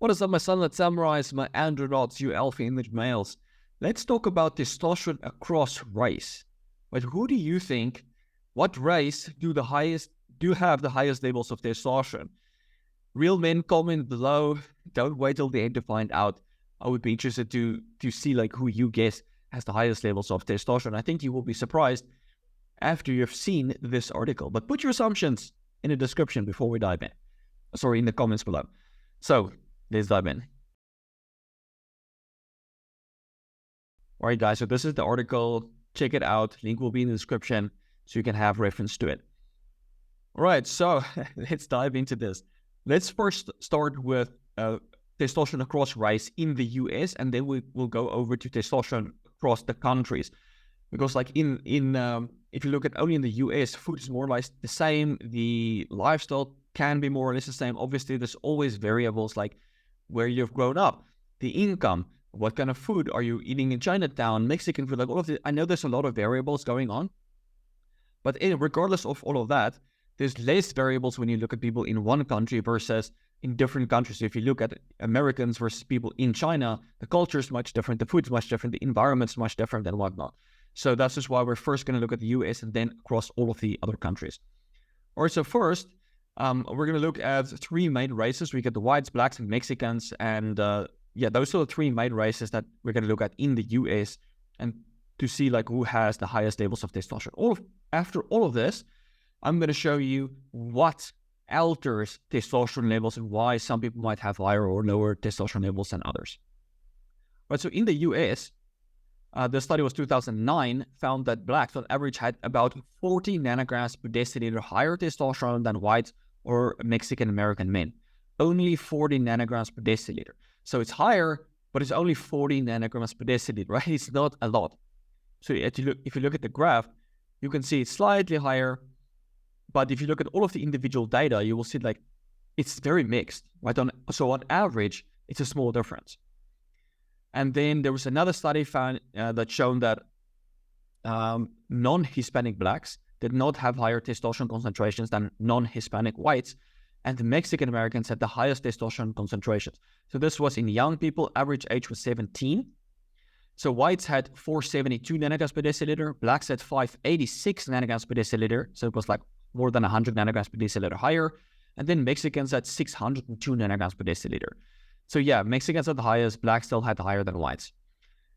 What is up, my sunlit samurais, my andronauts, you alpha image males? Let's talk about testosterone across race. But who do you think, what race do have the highest levels of testosterone? Real men, comment below. Don't wait till the end to find out. I would be interested to see like who you guess has the highest levels of testosterone. I think you will be surprised after you've seen this article. But put your assumptions in the description before we dive in. Sorry, in the comments below. So let's dive in. All right, guys, so this is the article. Check it out. Link will be in the description so you can have reference to it. All right, so let's dive into this. Let's first start with testosterone across race in the US, and then we'll go over to testosterone across the countries. Because like if you look at only in the US, food is more or less the same. The lifestyle can be more or less the same. Obviously, there's always variables like where you've grown up, the income, what kind of food are you eating in Chinatown, Mexican food, like all of it. I know there's a lot of variables going on, but regardless of all of that, there's less variables when you look at people in one country versus in different countries. So if you look at Americans versus people in China, the culture is much different, the food's much different, the environment's much different and whatnot. So that's just why we're first going to look at the US and then across all of the other countries. All right, so first, we're going to look at three main races. We get the whites, blacks, and Mexicans. And those are the three main races that we're going to look at in the US and to see like who has the highest levels of testosterone. After all of this, I'm going to show you what alters testosterone levels and why some people might have higher or lower testosterone levels than others. Right, so in the US, the study was 2009, found that blacks on average had about 40 nanograms per deciliter higher testosterone than whites or Mexican American men. Only 40 nanograms per deciliter. So it's higher, but it's only 40 nanograms per deciliter, right? It's not a lot. So if you look at the graph, you can see it's slightly higher, but if you look at all of the individual data, you will see like it's very mixed, right? So on average, it's a small difference. And then there was another study found that shown that non-Hispanic blacks did not have higher testosterone concentrations than non-Hispanic whites, and the Mexican Americans had the highest testosterone concentrations. So this was in young people, average age was 17. So whites had 472 nanograms per deciliter, blacks had 586 nanograms per deciliter, so it was like more than 100 nanograms per deciliter higher, and then Mexicans had 602 nanograms per deciliter. So yeah, Mexicans had the highest, blacks still had higher than whites.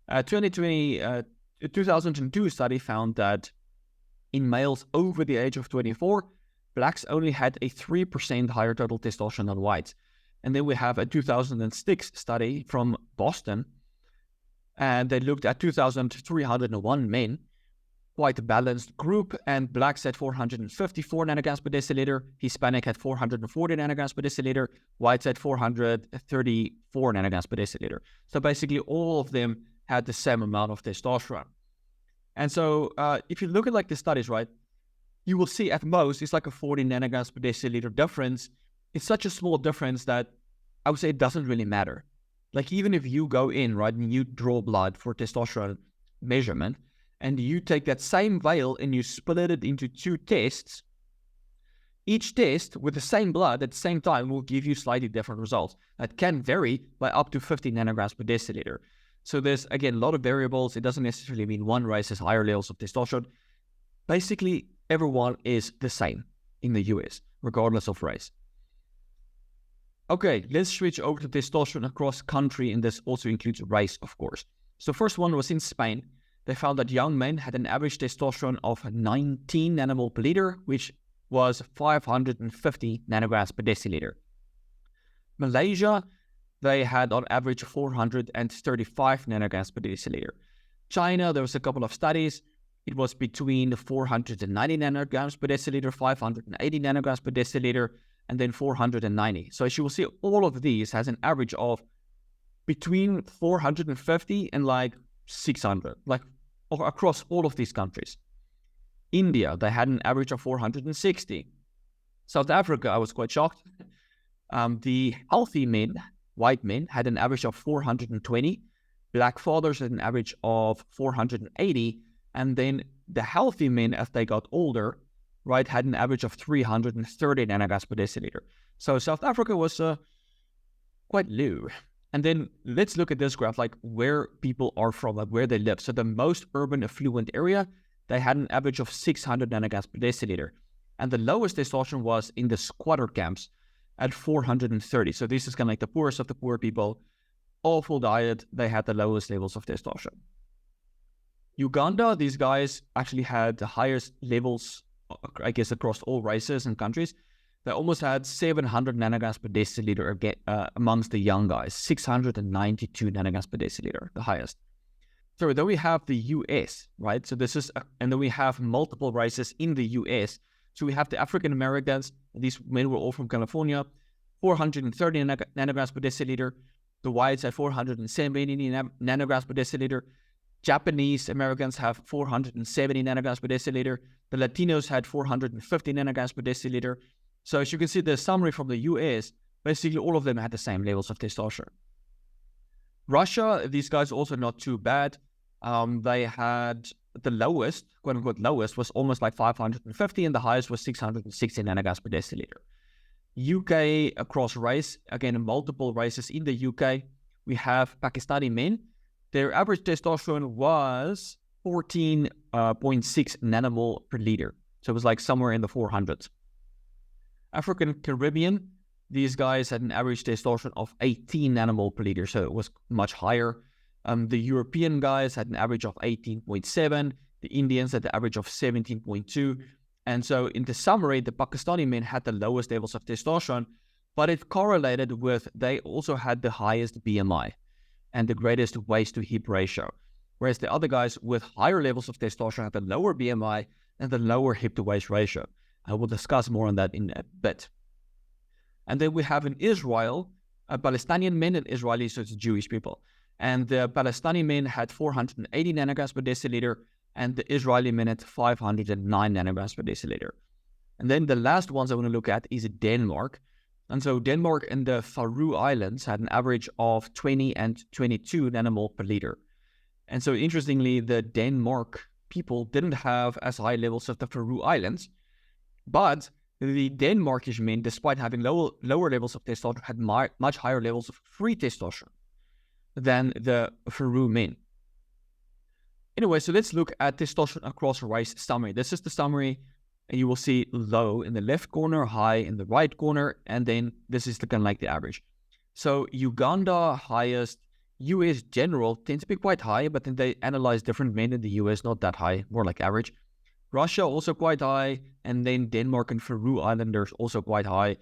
2002 study found that in males over the age of 24, blacks only had a 3% higher total testosterone than whites. And then we have a 2006 study from Boston, and they looked at 2,301 men, quite a balanced group, and blacks had 454 nanograms per deciliter, Hispanic had 440 nanograms per deciliter, whites had 434 nanograms per deciliter. So basically all of them had the same amount of testosterone. And so if you look at like the studies, right, you will see at most it's like a 40 nanograms per deciliter difference. It's such a small difference that I would say it doesn't really matter. Like even if you go in, right, and you draw blood for testosterone measurement, and you take that same vial and you split it into two tests, each test with the same blood at the same time will give you slightly different results. That can vary by up to 50 nanograms per deciliter. So there's, again, a lot of variables. It doesn't necessarily mean one race has higher levels of testosterone. Basically, everyone is the same in the US, regardless of race. Okay, let's switch over to testosterone across country, and this also includes race, of course. So first one was in Spain. They found that young men had an average testosterone of 19 nanomole per liter, which was 550 nanograms per deciliter. Malaysia, they had on average 435 nanograms per deciliter. China, there was a couple of studies. It was between 490 nanograms per deciliter, 580 nanograms per deciliter, and then 490. So as you will see, all of these has an average of between 450 and like 600, like across all of these countries. India, they had an average of 460. South Africa, I was quite shocked. The healthy men, white men, had an average of 420. Black fathers had an average of 480. And then the healthy men, as they got older, right, had an average of 330 nanograms per deciliter. So South Africa was quite low. And then let's look at this graph, like where people are from, like where they live. So the most urban affluent area, they had an average of 600 nanograms per deciliter. And the lowest testosterone was in the squatter camps at 430. So this is kind of like the poorest of the poor people. Awful diet, they had the lowest levels of testosterone. Uganda, these guys actually had the highest levels, I guess, across all races and countries. They almost had 700 nanograms per deciliter amongst the young guys, 692 nanograms per deciliter, the highest. So then we have the US, right? So this is, and then we have multiple races in the US. So we have the African Americans, these men were all from California, 430 nanograms per deciliter. The whites have 470 nanograms per deciliter. Japanese Americans have 470 nanograms per deciliter. The Latinos had 450 nanograms per deciliter. So as you can see, the summary from the US, basically all of them had the same levels of testosterone. Russia, these guys also not too bad. They had the lowest, quote unquote lowest, was almost like 550, and the highest was 660 nanograms per deciliter. UK across race, again, multiple races in the UK. We have Pakistani men. Their average testosterone was 14.6 nanomole per liter. So it was like somewhere in the 400s. African Caribbean, these guys had an average testosterone of 18 nanomole per liter, so it was much higher. The European guys had an average of 18.7. The Indians had the average of 17.2. And so in the summary, the Pakistani men had the lowest levels of testosterone, but it correlated with they also had the highest BMI and the greatest waist to hip ratio. Whereas the other guys with higher levels of testosterone had the lower BMI and the lower hip to waist ratio. I will discuss more on that in a bit. And then we have in Israel, Palestinian men and Israelis, so it's Jewish people. And the Palestinian men had 480 nanograms per deciliter, and the Israeli men had 509 nanograms per deciliter. And then the last ones I want to look at is Denmark. And so Denmark and the Faroe Islands had an average of 20 and 22 nanomole per liter. And so interestingly, the Denmark people didn't have as high levels as the Faroe Islands, but the Denmarkish men, despite having lower levels of testosterone, had much higher levels of free testosterone than the Faroe men. Anyway, so let's look at testosterone across race summary. This is the summary, and you will see low in the left corner, high in the right corner, and then this is kind of like the average. So Uganda highest, US general tends to be quite high, but then they analyze different men in the US, not that high, more like average. Russia also quite high, and then Denmark and Faroe Islanders also quite high.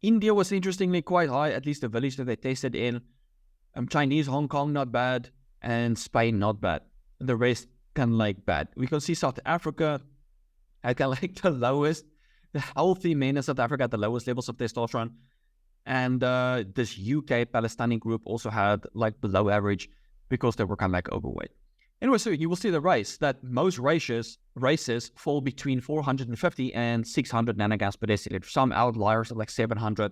India was interestingly quite high, at least the village that they tested in. Chinese, Hong Kong, not bad, and Spain, not bad. The rest kind of like bad. We can see South Africa had kind of like the lowest, the healthy men in South Africa had the lowest levels of testosterone. And this UK Palestinian group also had like below average because they were kind of like overweight. Anyway, so you will see the race that most races fall between 450 and 600 nanograms per deciliter. Some outliers are like 700,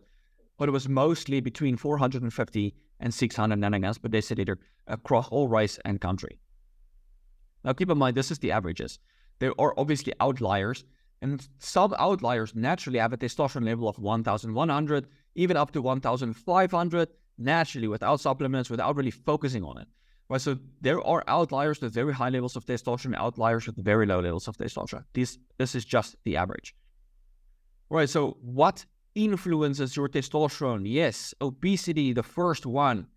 but it was mostly between 450 and 600 nanograms per deciliter across all race and country. Now keep in mind, this is the averages. There are obviously outliers, and some outliers naturally have a testosterone level of 1,100, even up to 1,500, naturally without supplements, without really focusing on it. Right, so there are outliers with very high levels of testosterone, outliers with very low levels of testosterone. This is just the average. Right, so what influences your testosterone? Yes, obesity, the first one.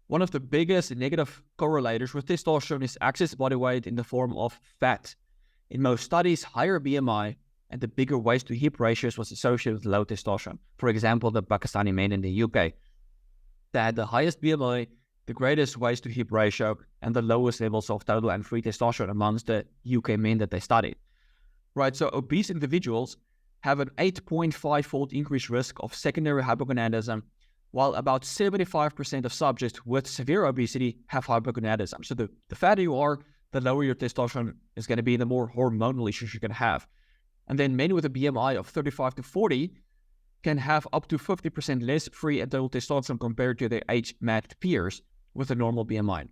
One of the biggest negative correlators with testosterone is excess body weight in the form of fat. In most studies, higher BMI and the bigger waist to hip ratios was associated with low testosterone. For example, the Pakistani men in the UK. They had the highest BMI, the greatest waist to hip ratio, and the lowest levels of total and free testosterone amongst the UK men that they studied. Right, so obese individuals have an 8.5-fold increased risk of secondary hypogonadism, while about 75% of subjects with severe obesity have hypogonadism. So the fatter you are, the lower your testosterone is going to be, the more hormonal issues you're going to have. And then men with a BMI of 35 to 40 can have up to 50% less free and total testosterone compared to their age-matched peers with a normal BMI.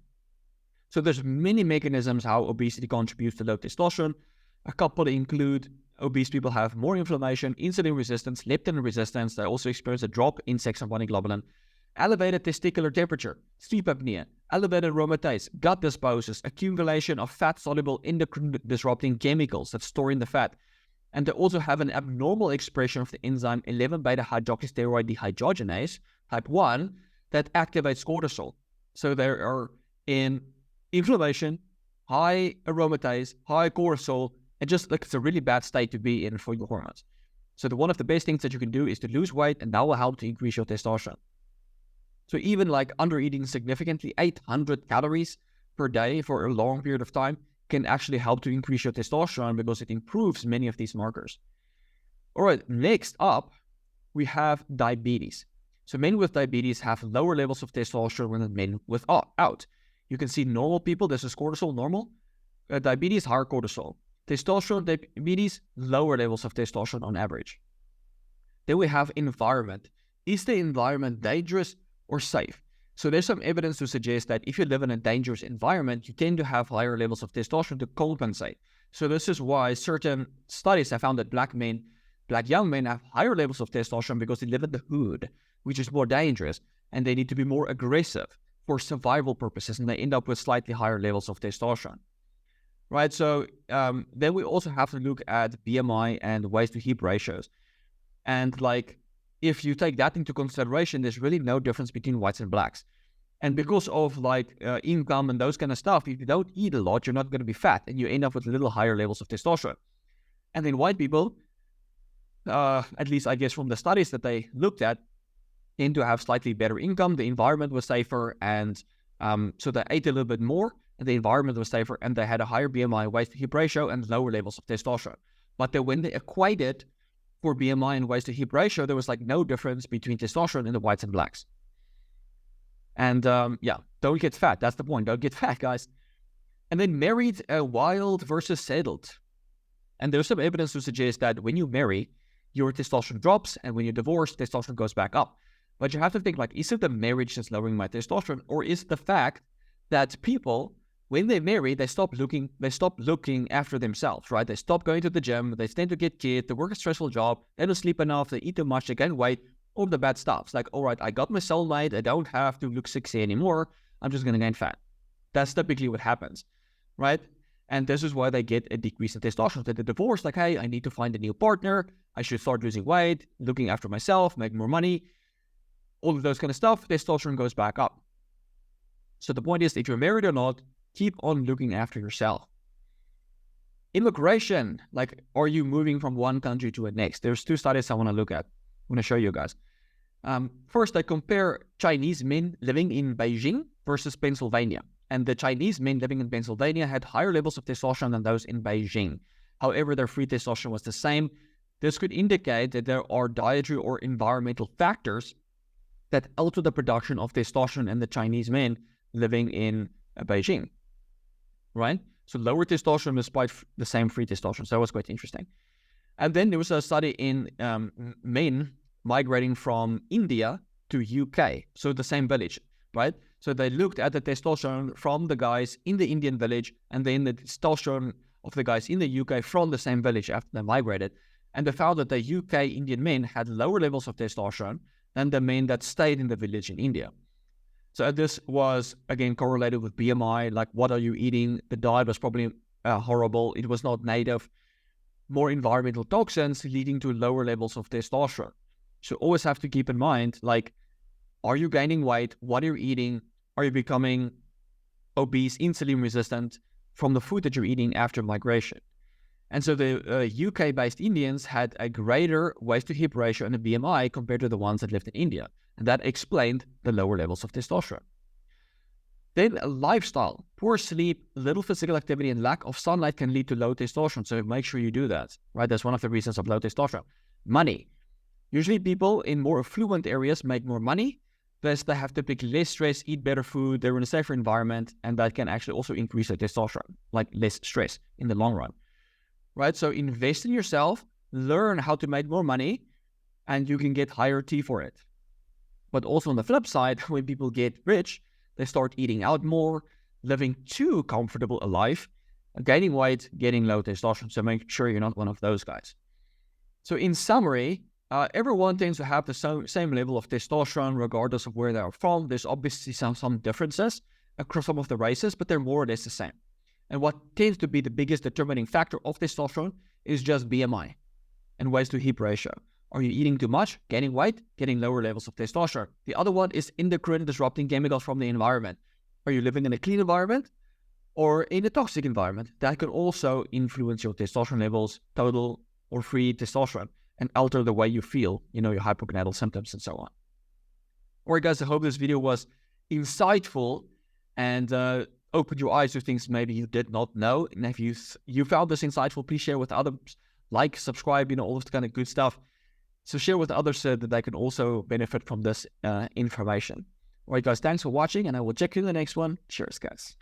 So there's many mechanisms how obesity contributes to low testosterone. A couple include obese people have more inflammation, insulin resistance, leptin resistance. They also experience a drop in sex hormone globulin. elevated testicular temperature, sleep apnea, elevated aromatase, gut dysbiosis, accumulation of fat-soluble endocrine-disrupting chemicals that store in the fat. And they also have an abnormal expression of the enzyme 11-beta-hydroxysteroid dehydrogenase, type 1, that activates cortisol. So they are in inflammation, high aromatase, high cortisol, and just like it's a really bad state to be in for your hormones. So one of the best things that you can do is to lose weight, and that will help to increase your testosterone. So even like under eating significantly 800 calories per day for a long period of time can actually help to increase your testosterone because it improves many of these markers. All right, next up, we have diabetes. So men with diabetes have lower levels of testosterone than men without. You can see normal people, this is cortisol normal. Diabetes, higher cortisol. Testosterone, diabetes, lower levels of testosterone on average. Then we have environment. Is the environment dangerous or safe? So there's some evidence to suggest that if you live in a dangerous environment, you tend to have higher levels of testosterone to compensate. So this is why certain studies have found that black young men have higher levels of testosterone because they live in the hood, which is more dangerous, and they need to be more aggressive for survival purposes, and they end up with slightly higher levels of testosterone. Right, so then we also have to look at BMI and waist to hip ratios. And like, if you take that into consideration, there's really no difference between whites and blacks. And because of like income and those kind of stuff, if you don't eat a lot, you're not going to be fat, and you end up with a little higher levels of testosterone. And then white people, at least I guess from the studies that they looked at, tend to have slightly better income. The environment was safer, and so they ate a little bit more, and the environment was safer, and they had a higher BMI waist to hip ratio and lower levels of testosterone. But then when they equated for BMI and waist to hip ratio, there was like no difference between testosterone in the whites and blacks. And yeah, don't get fat. That's the point. Don't get fat, guys. And then married, wild versus settled. And there's some evidence to suggest that when you marry, your testosterone drops, and when you divorce, testosterone goes back up. But you have to think, like, is it the marriage that's lowering my testosterone, or is it the fact that people, when they marry, they stop looking after themselves, right? They stop going to the gym, they tend to get kids, they work a stressful job, they don't sleep enough, they eat too much, they gain weight, all the bad stuff. It's like, all right, I got my soulmate, I don't have to look sexy anymore, I'm just going to gain fat. That's typically what happens, right? And this is why they get a decrease in testosterone. They divorce, like, hey, I need to find a new partner, I should start losing weight, looking after myself, make more money, all of those kind of stuff, testosterone goes back up. So the point is, if you're married or not, keep on looking after yourself. Immigration, like, are you moving from one country to the next? There's two studies I want to look at. I'm going to show you guys. First, I compare Chinese men living in Beijing versus Pennsylvania. And the Chinese men living in Pennsylvania had higher levels of testosterone than those in Beijing. However, their free testosterone was the same. This could indicate that there are dietary or environmental factors that alter the production of testosterone in the Chinese men living in Beijing, right? So lower testosterone despite the same free testosterone. So that was quite interesting. And then there was a study in men migrating from India to UK, so the same village, right? So they looked at the testosterone from the guys in the Indian village and then the testosterone of the guys in the UK from the same village after they migrated. And they found that the UK Indian men had lower levels of testosterone than the men that stayed in the village in India. So this was, again, correlated with BMI, like what are you eating? The diet was probably horrible. It was not native. More environmental toxins leading to lower levels of testosterone. So always have to keep in mind, like, are you gaining weight? What are you eating? Are you becoming obese, insulin resistant from the food that you're eating after migration? And so the UK-based Indians had a greater waist-to-hip ratio and a BMI compared to the ones that lived in India. And that explained the lower levels of testosterone. Then lifestyle, poor sleep, little physical activity, and lack of sunlight can lead to low testosterone. So make sure you do that, right? That's one of the reasons of low testosterone. Money. Usually people in more affluent areas make more money, thus they have typically less stress, eat better food, they're in a safer environment, and that can actually also increase their testosterone, like less stress in the long run. Right? So invest in yourself, learn how to make more money, and you can get higher T for it. But also on the flip side, when people get rich, they start eating out more, living too comfortable a life, gaining weight, getting low testosterone. So make sure you're not one of those guys. So in summary, Everyone tends to have the same level of testosterone regardless of where they are from. There's obviously some differences across some of the races, but they're more or less the same. And what tends to be the biggest determining factor of testosterone is just BMI and waist to hip ratio. Are you eating too much, gaining weight, getting lower levels of testosterone? The other one is endocrine disrupting chemicals from the environment. Are you living in a clean environment or in a toxic environment? That could also influence your testosterone levels, total or free testosterone, and alter the way you feel, your hypogonadal symptoms and so on. All right, guys, I hope this video was insightful and opened your eyes to things maybe you did not know. And if you found this insightful, please share with others, like, subscribe, all of this kind of good stuff. So share with others so that they can also benefit from this information. All right, guys, thanks for watching, and I will check you in the next one. Cheers, guys.